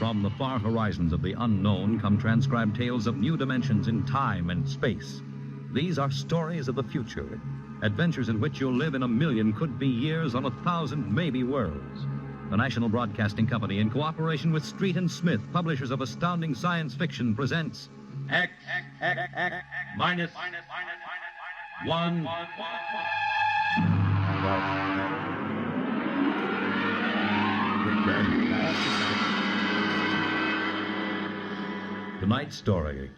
From the far horizons of the unknown come transcribed tales of new dimensions in time and space. These are stories of the future, adventures in which you'll live in a million could-be years on 1,000 maybe worlds. The National Broadcasting Company, in cooperation with Street and Smith, publishers of astounding science fiction, presents X minus 1. Tonight's story,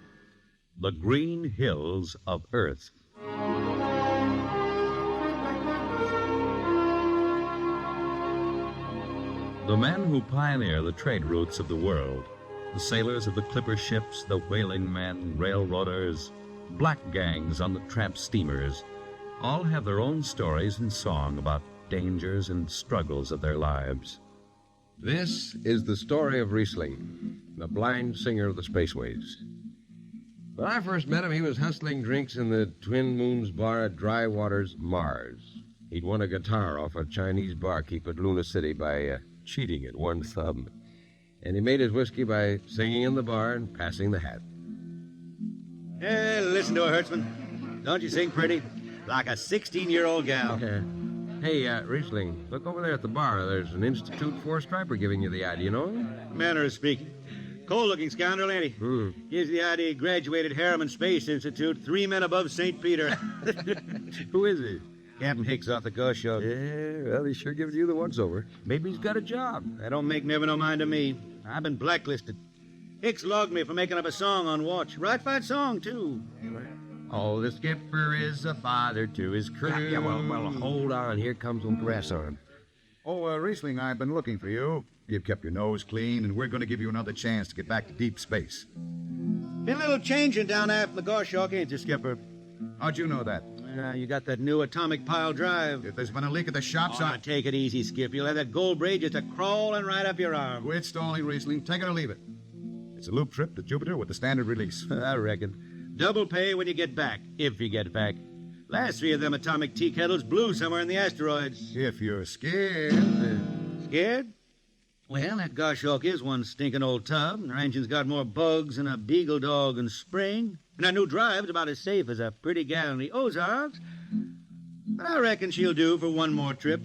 The Green Hills of Earth. The men who pioneer the trade routes of the world, the sailors of the clipper ships, the whaling men, railroaders, black gangs on the tramp steamers, all have their own stories and song about dangers and struggles of their lives. This is the story of Riesling, the blind singer of the spaceways. When I first met him, he was hustling drinks in the Twin Moons bar at Dry Waters, Mars. He'd won a guitar off a Chinese barkeep at Luna City by cheating at one thumb. And he made his whiskey by singing in the bar and passing the hat. Hey, listen to her, Hertzman. Don't you sing pretty? Like a 16-year-old gal. Hey, Riesling, look over there at the bar. There's an Institute four-striper giving you the ID, you know? Manner of speaking. Cold-looking scoundrel, ain't he? Gives the ID he graduated Harriman Space Institute, 3 men above St. Peter. Who is he? Captain Hicks off the Ghost Show. Yeah, well, he sure gives you the once-over. Maybe he's got a job. That don't make never no mind to me. I've been blacklisted. Hicks logged me for making up a song on watch. Right fine song, too. Oh, the skipper is a father to his crew. Yeah, well, hold on. Here comes Uncle Rasson. Oh, Riesling, I've been looking for you. You've kept your nose clean, and we're going to give you another chance to get back to deep space. Been a little changing down aft the Goshawk, ain't you, Skipper? How'd you know that? You got that new atomic pile drive. If there's been a leak at the shops, Now, take it easy, Skip. You'll have that gold braid just a-crawling right up your arm. Quit stalling, Riesling. Take it or leave it. It's a loop trip to Jupiter with the standard release. I reckon. Double pay when you get back, if you get back. Last 3 of them atomic tea kettles blew somewhere in the asteroids. If you're scared. Scared? Well, that Goshawk is one stinking old tub, and her engine's got more bugs than a beagle dog in spring. And that new drive's about as safe as a pretty gal in the Ozarks. But I reckon she'll do for one more trip.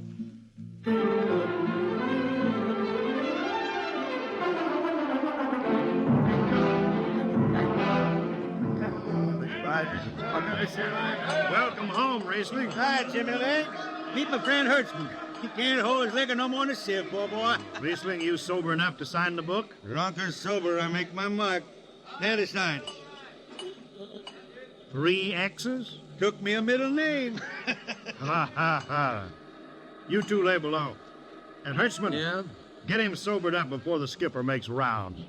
Welcome home, Riesling. Hi, Jimmy Legs. Meet my friend Hertzman. He can't hold his liquor no more than a sieve, poor boy. Riesling, you sober enough to sign the book? Drunk or sober, I make my mark. Now sign. 3 X's? Took me a middle name. Ha, ha, ha. You two lay below. And Hertzman, Yeah? get him sobered up before the skipper makes rounds.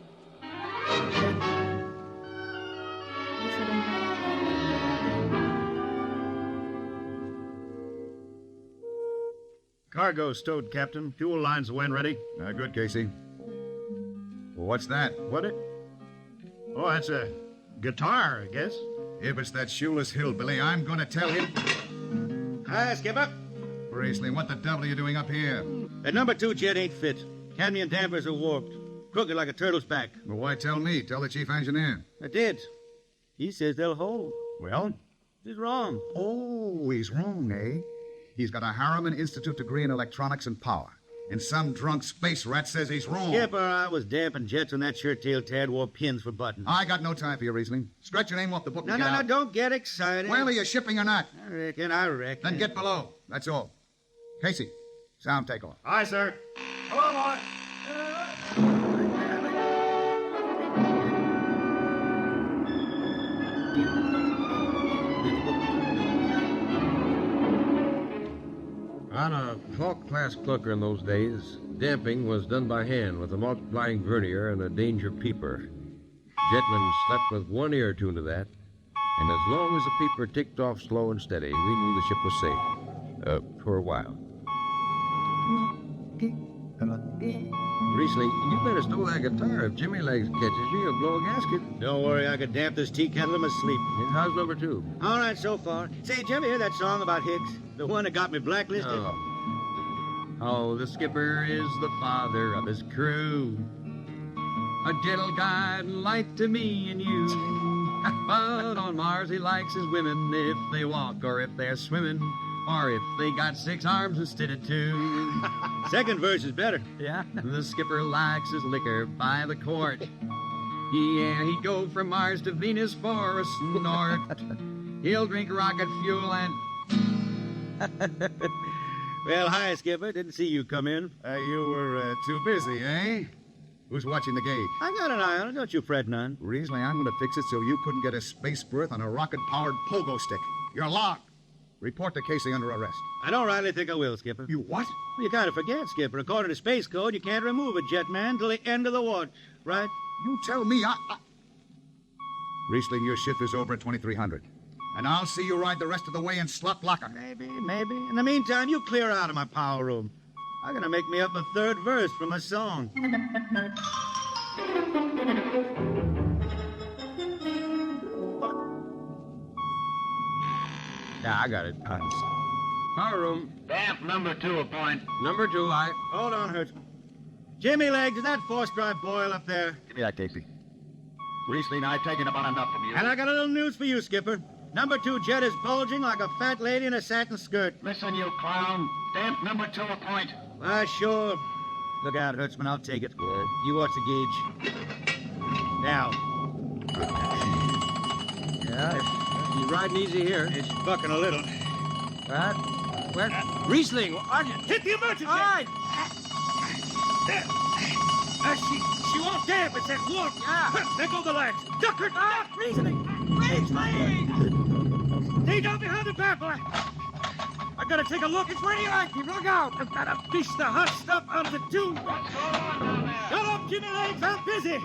Cargo stowed, Captain. Fuel lines when ready. Good, Casey. Well, what's that? What it? Oh, that's a guitar, I guess. If it's that shoeless hillbilly, I'm going to tell him. Hi, Skipper. Riesling, what the devil are you doing up here? That number 2 jet ain't fit. Cadmium dampers are warped. Crooked like a turtle's back. Well, why tell me? Tell the chief engineer. I did. He says they'll hold. Well? He's wrong. Oh, he's wrong, eh? He's got a Harriman Institute degree in electronics and power. And some drunk space rat says he's wrong. Skipper, I was damping jets when that shirt-tailed tad wore pins for buttons. I got no time for you, Riesling. Stretch your name off the book No, and get out. don't get excited. Well, are you shipping or not? I reckon. Then get below. That's all. Casey, sound takeoff. Aye, sir. Hello, boy. On a Hawk-class clunker in those days, damping was done by hand with a multiplying vernier and a danger peeper. Jetmen slept with one ear tuned to that, and as long as the peeper ticked off slow and steady, we knew the ship was safe. For a while. Riesling, you better stow that guitar. If Jimmy Legs catches you, he'll blow a gasket. Don't worry, I could damp this tea kettle in my sleep. And how's number 2? All right, so far. Say, did you ever hear that song about Hicks? The one that got me blacklisted? Oh, the skipper is the father of his crew. a gentle guide and light to me and you. But on Mars he likes his women if they walk or if they're swimming or if they got 6 arms instead of 2. Second verse is better. Yeah. The skipper likes his liquor by the quart. Yeah, he'd go from Mars to Venus for a snort. He'll drink rocket fuel and... Well, hi, Skipper. Didn't see you come in. You were too busy, eh? Who's watching the gauge? I got an eye on it. Don't you fret none. Riesling, I'm going to fix it so you couldn't get a space berth on a rocket-powered pogo stick. You're locked. Report to Casey under arrest. I don't rightly think I will, Skipper. You what? Well, you kind of forget, Skipper. According to Space Code, you can't remove a jet man till the end of the watch, right? You tell me Riesling, your shift is over at 2300. And I'll see you ride the rest of the way in slot locker. Maybe. In the meantime, you clear out of my power room. I'm gonna make me up a third verse from a song. Yeah, I got it. Power room. Damp number 2 appoint. Number 2, I... Hold on, Hertzman. Jimmy Legs, is that force-drive boil up there? Give me that, Casey. Riesling, I've taken about enough from you. And I got a little news for you, Skipper. Number 2 jet is bulging like a fat lady in a satin skirt. Listen, you clown. Damp number 2 appoint. Why, sure. Look out, Hertzman. I'll take it. You watch the gauge. Now. Yeah, you're riding easy here. It's bucking a little. What? Where? Riesling, are you? Hit the emergency! All right. There. She won't damp. It's that warp. Yeah. There go the lights. Duck her. Duck. Riesling! Stay down behind the baffle. I gotta take a look. It's radioactive. Look out. I've gotta fish the hot stuff out of the tube. What's going on down there? Shut up, Jimmy Legs. I'm busy.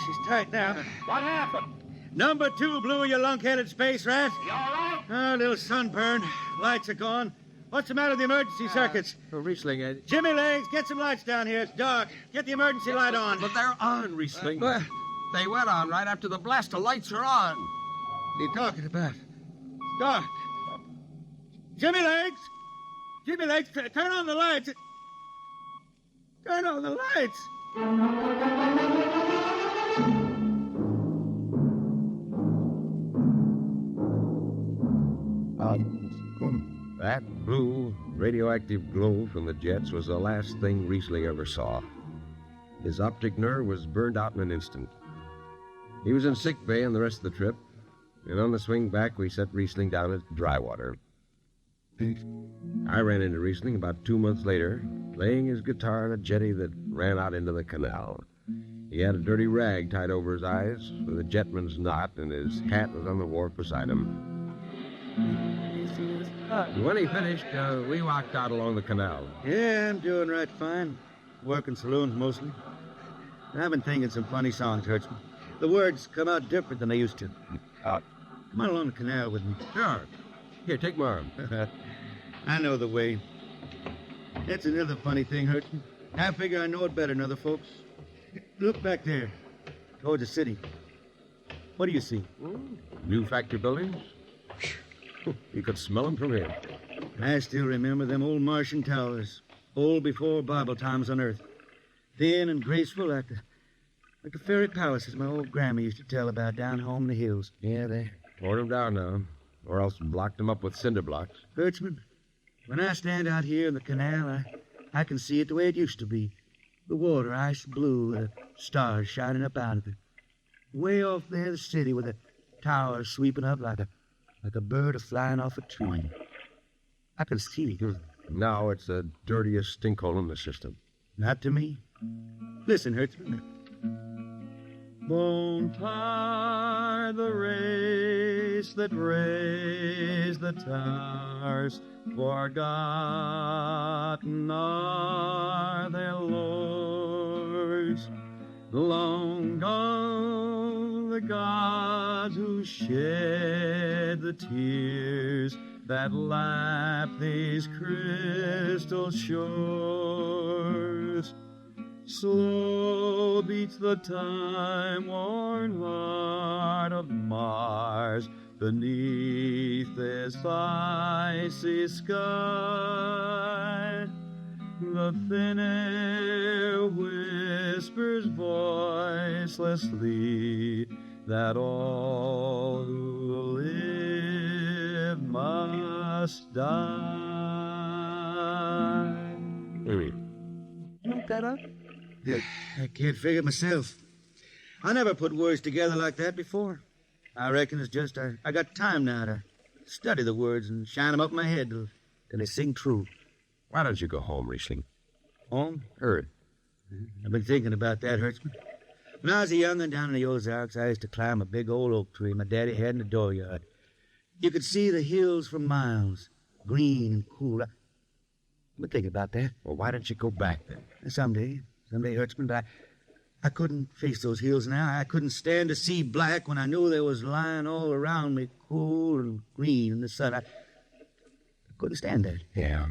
She's tight now. What happened? Number 2 blew, you lunk-headed space rat. You all right? A little sunburn. Lights are gone. What's the matter with the emergency circuits? Riesling, Jimmy Legs, get some lights down here. It's dark. Get the emergency light on. but they're on, Riesling. They went on right after the blast. The lights are on. What are you talking about? It's dark. Jimmy Legs! Jimmy Legs, turn on the lights. Turn on the lights. That blue, radioactive glow from the jets was the last thing Riesling ever saw. His optic nerve was burned out in an instant. He was in sick bay on the rest of the trip, and on the swing back, we set Riesling down at Drywater. I ran into Riesling about 2 months later, playing his guitar on a jetty that ran out into the canal. He had a dirty rag tied over his eyes with a jetman's knot, and his hat was on the wharf beside him. When he finished, we walked out along the canal. Yeah, I'm doing right fine. Working saloons mostly. I've been thinking some funny songs, Hertzman. The words come out different than they used to. Come on along the canal with me. Sure. Here, take my arm. I know the way. That's another funny thing, Hertzman. I figure I know it better than other folks. Look back there, towards the city. What do you see? New factory buildings? You could smell them from here. I still remember them old Martian towers, old before Bible times on Earth. Thin and graceful like the fairy palaces my old grandma used to tell about down home in the hills. Yeah, they tore them down now, or else blocked them up with cinder blocks. Hertzman, when I stand out here in the canal, I can see it the way it used to be. The water ice blue, the stars shining up out of it. Way off there, the city with the towers sweeping up like a bird flying off a tree. I can see it. Now it's the dirtiest stinkhole in the system. Not to me. Listen, Hertzman. Won't tire the race that raised the towers, forgotten are their lords. Long gone the gods who shed the tears that lap these crystal shores. Slow beats the time-worn heart of Mars beneath this icy sky. The thinnest whispers voicelessly that all who live must die. Look that up? I can't figure it myself. I never put words together like that before. I reckon it's just I got time now to study the words and shine them up in my head till they sing true. Why don't you go home, Riesling? Home? Earth. I've been thinking about that, Hertzman. When I was a young'un down in the Ozarks, I used to climb a big old oak tree my daddy had in the dooryard. You could see the hills for miles, green and cool. I've been thinking about that. Well, why don't you go back then? Someday, Hertzman, but I couldn't face those hills now. I couldn't stand to see black when I knew they was lying all around me, cool and green in the sun. I couldn't stand that. Yeah.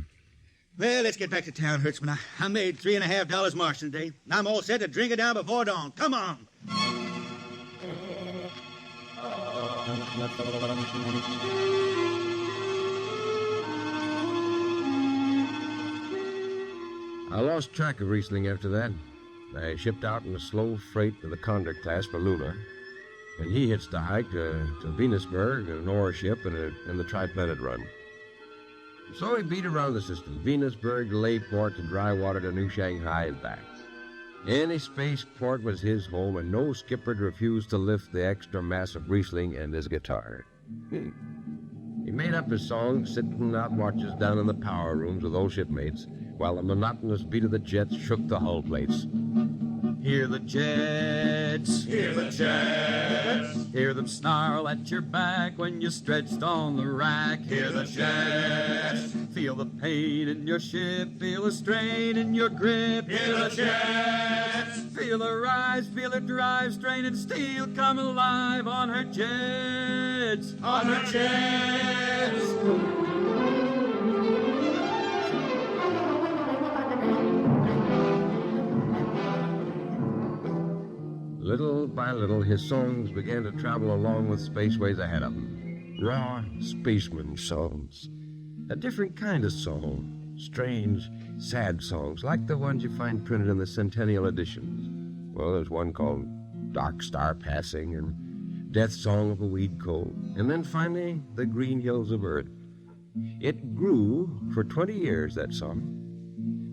Well, let's get back to town, Hertzman. I made $3.50 marching today. I'm all set to drink it down before dawn. Come on. I lost track of Riesling after that. I shipped out in a slow freight to the Condor class for Luna, and he hitched a hike to Venusberg, an ore ship, and the Tri-Planet run. So he beat around the system, Venusberg to Layport to Drywater to New Shanghai and back. Any spaceport was his home, and no skipper'd refuse to lift the extra mass of Riesling and his guitar. He made up his songs sitting out watches down in the power rooms with old shipmates, while the monotonous beat of the jets shook the hull plates. Hear the jets, Hear the jets, hear them snarl at your back when you're stretched on the rack. hear the jets, Feel the pain in your ship, feel the strain in your grip. hear the jets, Feel her rise, feel her drive, straining steel come alive on her jets. on her jets. Little by little, his songs began to travel along with spaceways ahead of him. Raw spaceman songs. A different kind of song. Strange, sad songs, like the ones you find printed in the Centennial editions. Well, there's one called Dark Star Passing and Death Song of a Weed Cold. And then finally, The Green Hills of Earth. It grew for 20 years, that song.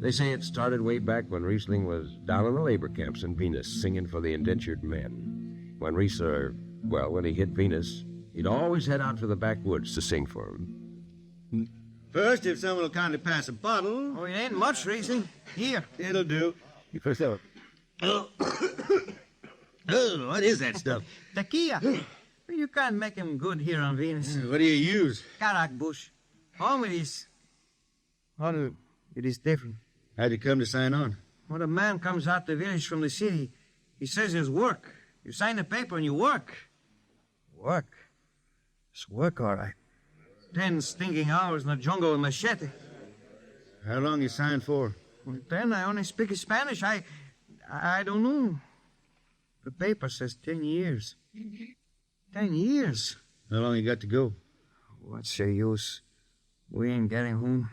They say it started way back when Riesling was down in the labor camps in Venus singing for the indentured men. When when he hit Venus, he'd always head out to the backwoods to sing for them. First, if someone will kindly pass a bottle. Oh, it ain't much, Riesling. Here. It'll do. Priscilla. Oh, what is that stuff? Tequila. You can't make him good here on Venus. What do you use? Karak bush. Home it is. Oh, it is different. How'd you come to sign on? When a man comes out the village from the city, he says there's work. You sign the paper and you work. Work? It's work, all right. 10 stinking hours in the jungle with machete. How long you signed for? Well, then I only speak Spanish. I don't know. The paper says 10 years. 10 years? How long you got to go? What's the use? We ain't getting home.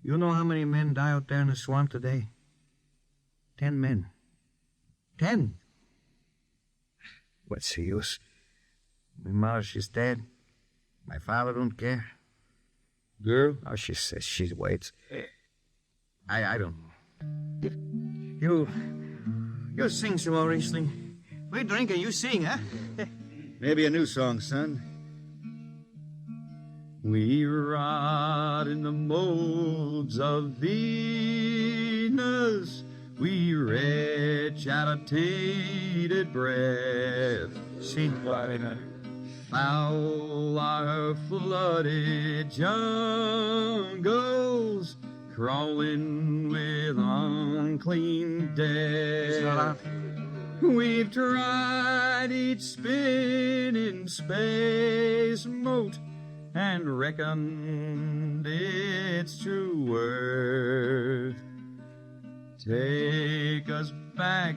You know how many men die out there in the swamp today? 10 men. 10. What's the use? My mother, she's dead. My father don't care. Girl? Oh, she says she waits. I don't know. You sing some more, Riesling. We drink and you sing, huh? Maybe a new song, son. We rot in the molds of Venus. We retch out of tainted breath. Sing. Foul are flooded jungles, crawling with unclean death. We've tried each spinning space moat and reckoned its true worth. Take us back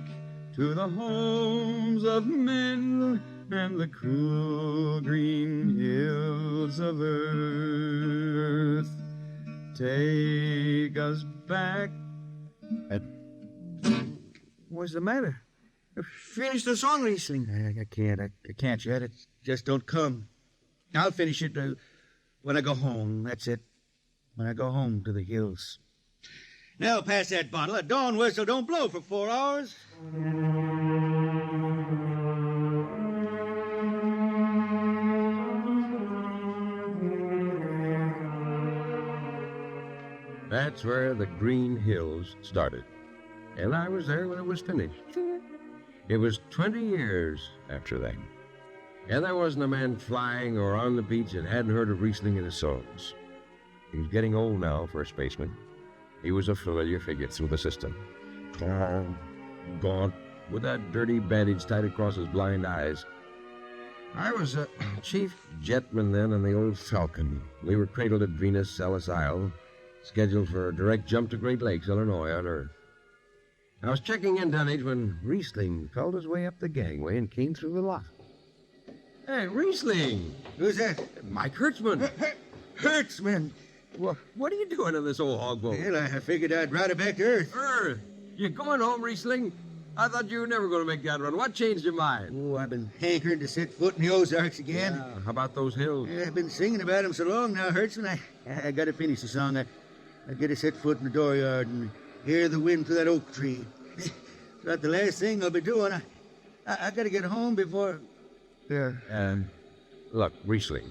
to the homes of men and the cool green hills of earth. Take us back. What's the matter? Finish the song, Riesling. I can't yet. It just don't come. I'll finish it when I go home. That's it. When I go home to the hills. Now pass that bottle. A dawn whistle don't blow for 4 hours. That's where the Green Hills started. And I was there when it was finished. It was 20 years after that. And there wasn't a man flying or on the beach that hadn't heard of Riesling and his songs. He was getting old now for a spaceman. He was a familiar figure through the system. Tall, gaunt, with that dirty bandage tied across his blind eyes. I was a chief jetman then on the old Falcon. We were cradled at Venus, Ellis Isle, scheduled for a direct jump to Great Lakes, Illinois, on Earth. I was checking in tonnage when Riesling felt his way up the gangway and came through the lock. Hey, Riesling! Who's that? Mike Hertzman. Hertzman. What are you doing in this old hog boat? Well, I figured I'd ride it back to Earth. Earth? You going home, Riesling? I thought you were never going to make that run. What changed your mind? Oh, I've been hankering to set foot in the Ozarks again. Yeah, how about those hills? Yeah, I've been singing about them so long now, Hertzman. I got to finish the song. I got to set foot in the dooryard and hear the wind through that oak tree. It's about the last thing I'll be doing. I got to get home before... Look, Riesling,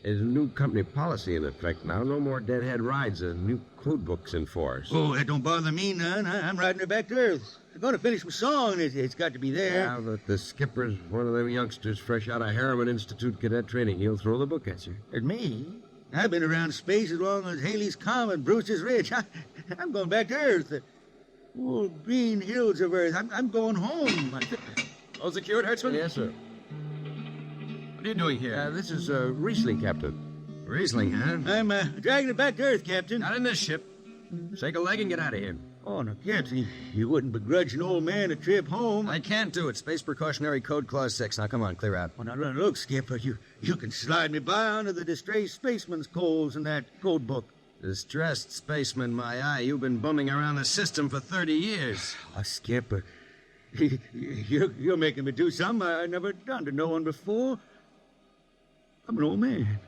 there's a new company policy in effect now. No more deadhead rides. A new code book's in force. Oh, that don't bother me none. I'm riding her back to Earth. I'm going to finish my song. It's got to be there. Yeah, but the skipper's one of them youngsters fresh out of Harriman Institute cadet training. He'll throw the book at you. At me? I've been around space as long as Haley's Comet, Brewster's Ridge. I'm going back to Earth. The old green hills of Earth. I'm going home. All secured, Hertzman? Yes, sir. What are you doing here? This is Riesling, Captain. Riesling, huh? I'm dragging it back to Earth, Captain. Not in this ship. Shake a leg and get out of here. Oh, no, Captain. You wouldn't begrudge an old man a trip home. I can't do it. Space Precautionary Code Clause 6. Now, come on, clear out. Well, now, look, Skipper, you can slide me by onto the distressed spaceman's coals in that code book. Distressed spaceman, my eye. You've been bumming around the system for 30 years. Oh, Skipper, you're making me do something I never done to no one before. I'm an old man,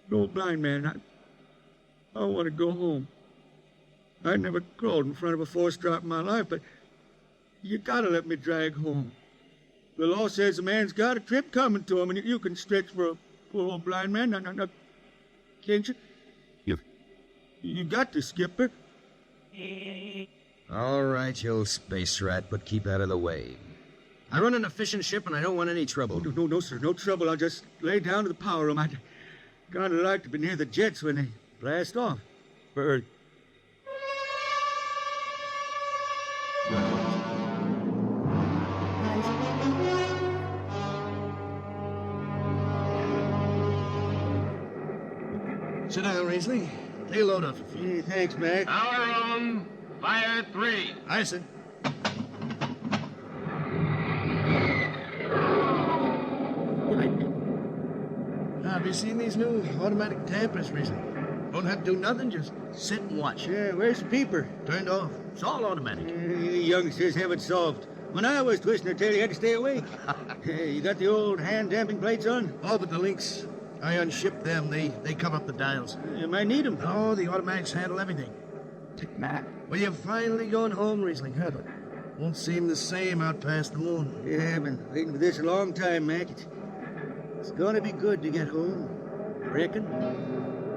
an old blind man. I want to go home. I never crawled in front of a force drop in my life, but you gotta let me drag home. The law says a man's got a trip coming to him, and you can stretch for a poor old blind man. No, can't you? You got to, Skipper. All right, you old space rat, but keep out of the way. I run an efficient ship, and I don't want any trouble. No, sir, no trouble. I'll just lay down to the power room. I'd kind of like to be near the jets when they blast off. Bird. Sit down, Riesling. Take a load off your feet. Hey, thanks, Mac. Power room, fire 3. Aye, sir. Have you seen these new automatic tampers, Riesling? Don't have to do nothing, just sit and watch. Yeah, where's the peeper? Turned off. It's all automatic. You youngsters have it solved. When I was twisting her tail, you had to stay awake. You got the old hand-damping plates on? All but the links. I unshipped them. They cover up the dials. You might need them. Oh, the automatics handle everything. Matt. Well, you're finally going home, Riesling, huh? But won't seem the same out past the moon. Yeah, I've been waiting for this a long time, Mac. It's gonna be good to get home. Reckon?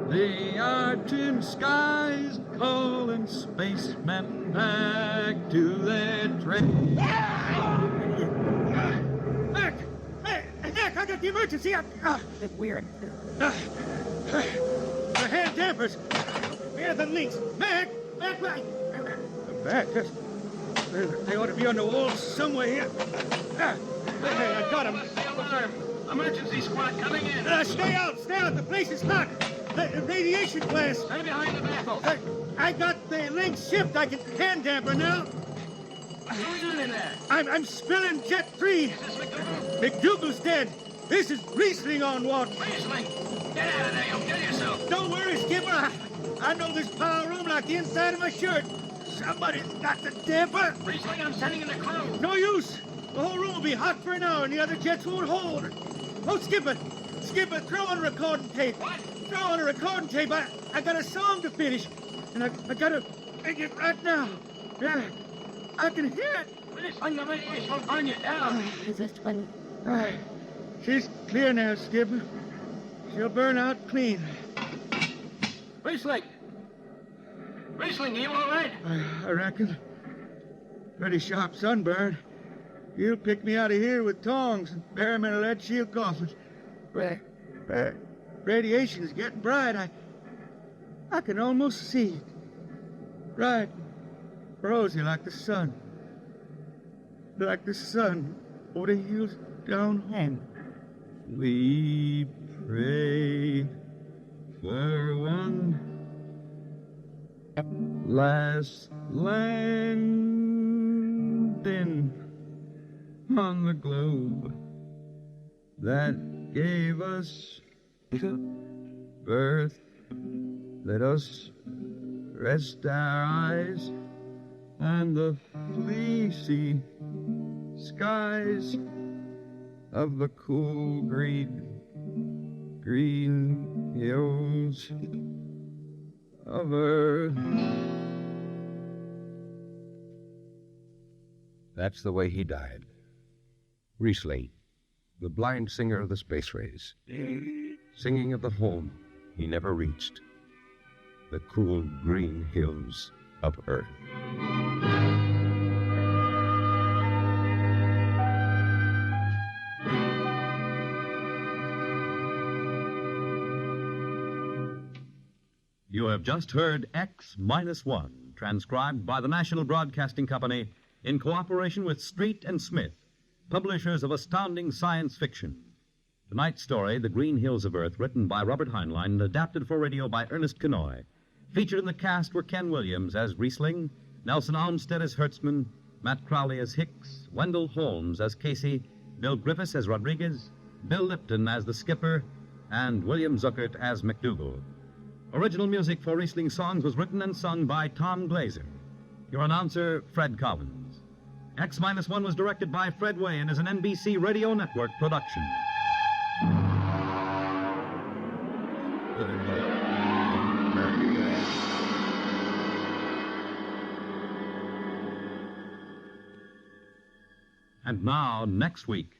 The argent skies calling spacemen back to their trade. Mac! Mac, I got the emergency. That's weird. The hand dampers. Where are the links? Mac! Right. Back. They ought to be on the wall somewhere here. Hey, I got them. The alarm. Emergency squad coming in. Stay out. The place is hot. The radiation blast. Stay behind the baffle. I got the links shipped. I can hand damper now. Who's in there? I'm spilling Jet 3. Is this McDougal? McDougal's dead. This is Riesling on water. Riesling, get out of there. You'll kill yourself. Don't worry, Skipper. I know this power room like the inside of my shirt. Somebody's got the damper. Riesling, I'm sending in the crew. No use. The whole room will be hot for an hour and the other jets won't hold. Oh, Skipper. Skipper, throw on a recording tape. What? Throw on a recording tape. I got a song to finish. And I got to make it right now. Yeah, I can hear it. Riesling, the radiation will burn you down. All right. She's clear now, Skipper. She'll burn out clean. Riesling. Riesling, you all right? I reckon. Pretty sharp sunburn. You'll pick me out of here with tongs and bury me in a lead shield coffin. Radiation's getting bright. I can almost see it. Bright, rosy like the sun. Like the sun over the hills down home. We pray for one last landing on the globe that gave us birth. Let us rest our eyes on the fleecy skies of the cool green hills of earth. That's the way he died. Riesling, the blind singer of the space rays, singing of the home he never reached, the cool green hills of Earth. You have just heard X-1, transcribed by the National Broadcasting Company in cooperation with Street and Smith, publishers of astounding science fiction. Tonight's story, The Green Hills of Earth, written by Robert Heinlein and adapted for radio by Ernest Kenoy. Featured in the cast were Ken Williams as Riesling, Nelson Olmsted as Hertzman, Matt Crowley as Hicks, Wendell Holmes as Casey, Bill Griffiths as Rodriguez, Bill Lipton as the Skipper, and William Zuckert as McDougal. Original music for Riesling songs was written and sung by Tom Glazer. Your announcer, Fred Collins. X-1 was directed by Fred Way and is an NBC Radio Network production. And now, next week,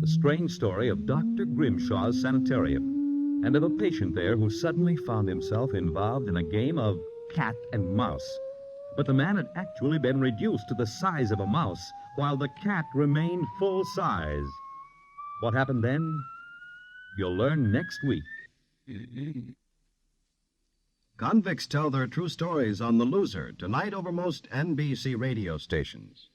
the strange story of Dr. Grimshaw's sanitarium and of a patient there who suddenly found himself involved in a game of cat and mouse. But the man had actually been reduced to the size of a mouse, while the cat remained full size. What happened then? You'll learn next week. Convicts tell their true stories on The Loser, tonight over most NBC radio stations.